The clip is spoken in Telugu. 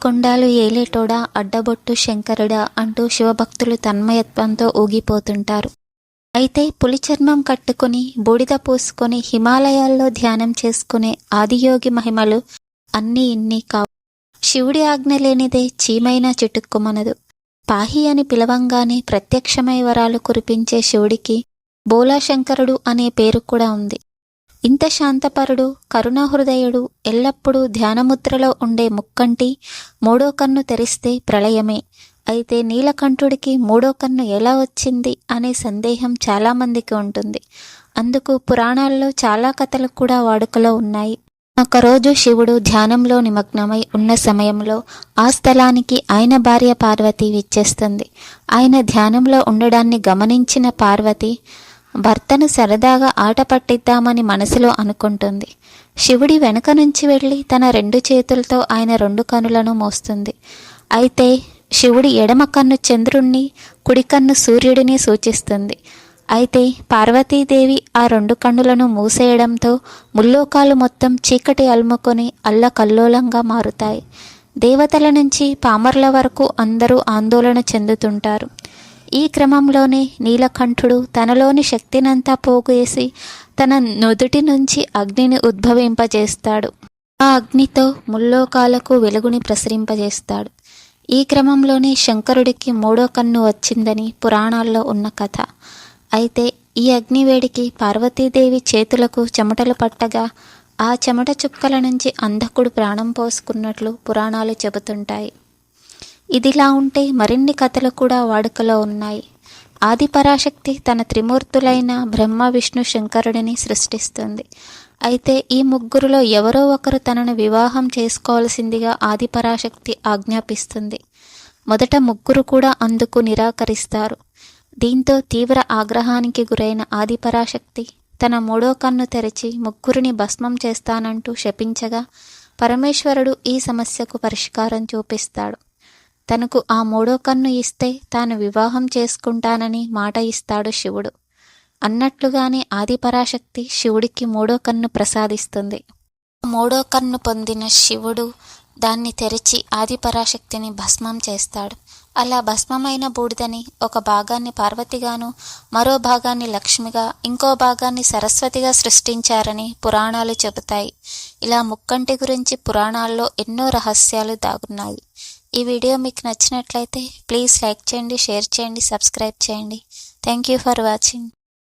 కొండాలు ఏలేటోడా అడ్డబొట్టు శంకరుడా అంటూ శివభక్తులు తన్మయత్వంతో ఊగిపోతుంటారు. అయితే పులి చర్మం కట్టుకుని బూడిద పూసుకొని హిమాలయాల్లో ధ్యానం చేసుకునే ఆదియోగి మహిమలు అన్నీ ఇన్ని కావు. శివుడి ఆజ్ఞ లేనిదే చీమైనా చిటుక్కుమనదు. పాహి అని పిలవంగానే ప్రత్యక్షమై వరాలు కురిపించే శివుడికి బోలాశంకరుడు అనే పేరు కూడా ఉంది. ఇంత శాంతపరుడు, కరుణాహృదయుడు, ఎల్లప్పుడూ ధ్యానముద్రలో ఉండే ముక్కంటి మూడో కన్ను తెరిస్తే ప్రళయమే. అయితే నీలకంఠుడికి మూడో కన్ను ఎలా వచ్చింది అనే సందేహం చాలామందికి ఉంటుంది. అందుకు పురాణాల్లో చాలా కథలు కూడా వాడుకలో ఉన్నాయి. ఒకరోజు శివుడు ధ్యానంలో నిమగ్నమై ఉన్న సమయంలో ఆ స్థలానికి ఆయన భార్య పార్వతి విచ్చేస్తుంది. ఆయన ధ్యానంలో ఉండడాన్ని గమనించిన పార్వతి భర్తను సరదాగా ఆట పట్టిద్దామని మనసులో అనుకుంటుంది. శివుడి వెనుక నుంచి వెళ్ళి తన 2 చేతులతో ఆయన 2 కన్నులను మోస్తుంది. అయితే శివుడి ఎడమ కన్ను చంద్రుణ్ణి, కుడి కన్ను సూర్యుడిని సూచిస్తుంది. అయితే పార్వతీదేవి ఆ 2 కన్నులను మూసేయడంతో ముల్లోకాలు మొత్తం చీకటి అలుముకొని అల్లకల్లోలంగా మారుతాయి. దేవతల నుంచి పామర్ల వరకు అందరూ ఆందోళన చెందుతుంటారు. ఈ క్రమంలోనే నీలకంఠుడు తనలోని శక్తినంతా పోగేసి తన నుదుటి నుంచి అగ్నిని ఉద్భవింపజేస్తాడు. ఆ అగ్నితో ముల్లోకాలకు వెలుగుని ప్రసరింపజేస్తాడు. ఈ క్రమంలోనే శంకరుడికి మూడో కన్ను వచ్చిందని పురాణాల్లో ఉన్న కథ. అయితే ఈ అగ్నివేడికి పార్వతీదేవి చేతులకు చెమటలు పట్టగా ఆ చెమట చుక్కల నుంచి అంధకుడు ప్రాణం పోసుకున్నట్లు పురాణాలు చెబుతుంటాయి. ఇదిలా ఉంటే మరిన్ని కథలు కూడా వాడుకలో ఉన్నాయి. ఆదిపరాశక్తి తన త్రిమూర్తులైన బ్రహ్మ, విష్ణు, శంకరుడిని సృష్టిస్తుంది. అయితే ఈ ముగ్గురులో ఎవరో ఒకరు తనను వివాహం చేసుకోవాల్సిందిగా ఆదిపరాశక్తి ఆజ్ఞాపిస్తుంది. మొదట ముగ్గురు కూడా అందుకు నిరాకరిస్తారు. దీంతో తీవ్ర ఆగ్రహానికి గురైన ఆదిపరాశక్తి తన మూడో కన్ను తెరిచి ముగ్గురిని భస్మం చేస్తానంటూ శపించగా పరమేశ్వరుడు ఈ సమస్యకు పరిష్కారం చూపిస్తాడు. తనకు ఆ మూడో కన్ను ఇస్తే తాను వివాహం చేసుకుంటానని మాట ఇస్తాడు శివుడు. అన్నట్లుగానే ఆదిపరాశక్తి శివుడికి మూడో కన్ను ప్రసాదిస్తుంది. మూడో కన్ను పొందిన శివుడు దాన్ని తెరిచి ఆదిపరాశక్తిని భస్మం చేస్తాడు. అలా భస్మమైన బూడిదని ఒక భాగాన్ని పార్వతిగాను, మరో భాగాన్ని లక్ష్మిగా, ఇంకో భాగాన్ని సరస్వతిగా సృష్టించారని పురాణాలు చెబుతాయి. ఇలా ముక్కంటి గురించి పురాణాల్లో ఎన్నో రహస్యాలు దాగున్నాయి. ఈ వీడియో మీకు నచ్చినట్లయితే ప్లీజ్ లైక్ చేయండి, షేర్ చేయండి, సబ్స్క్రైబ్ చేయండి. Thank you for watching.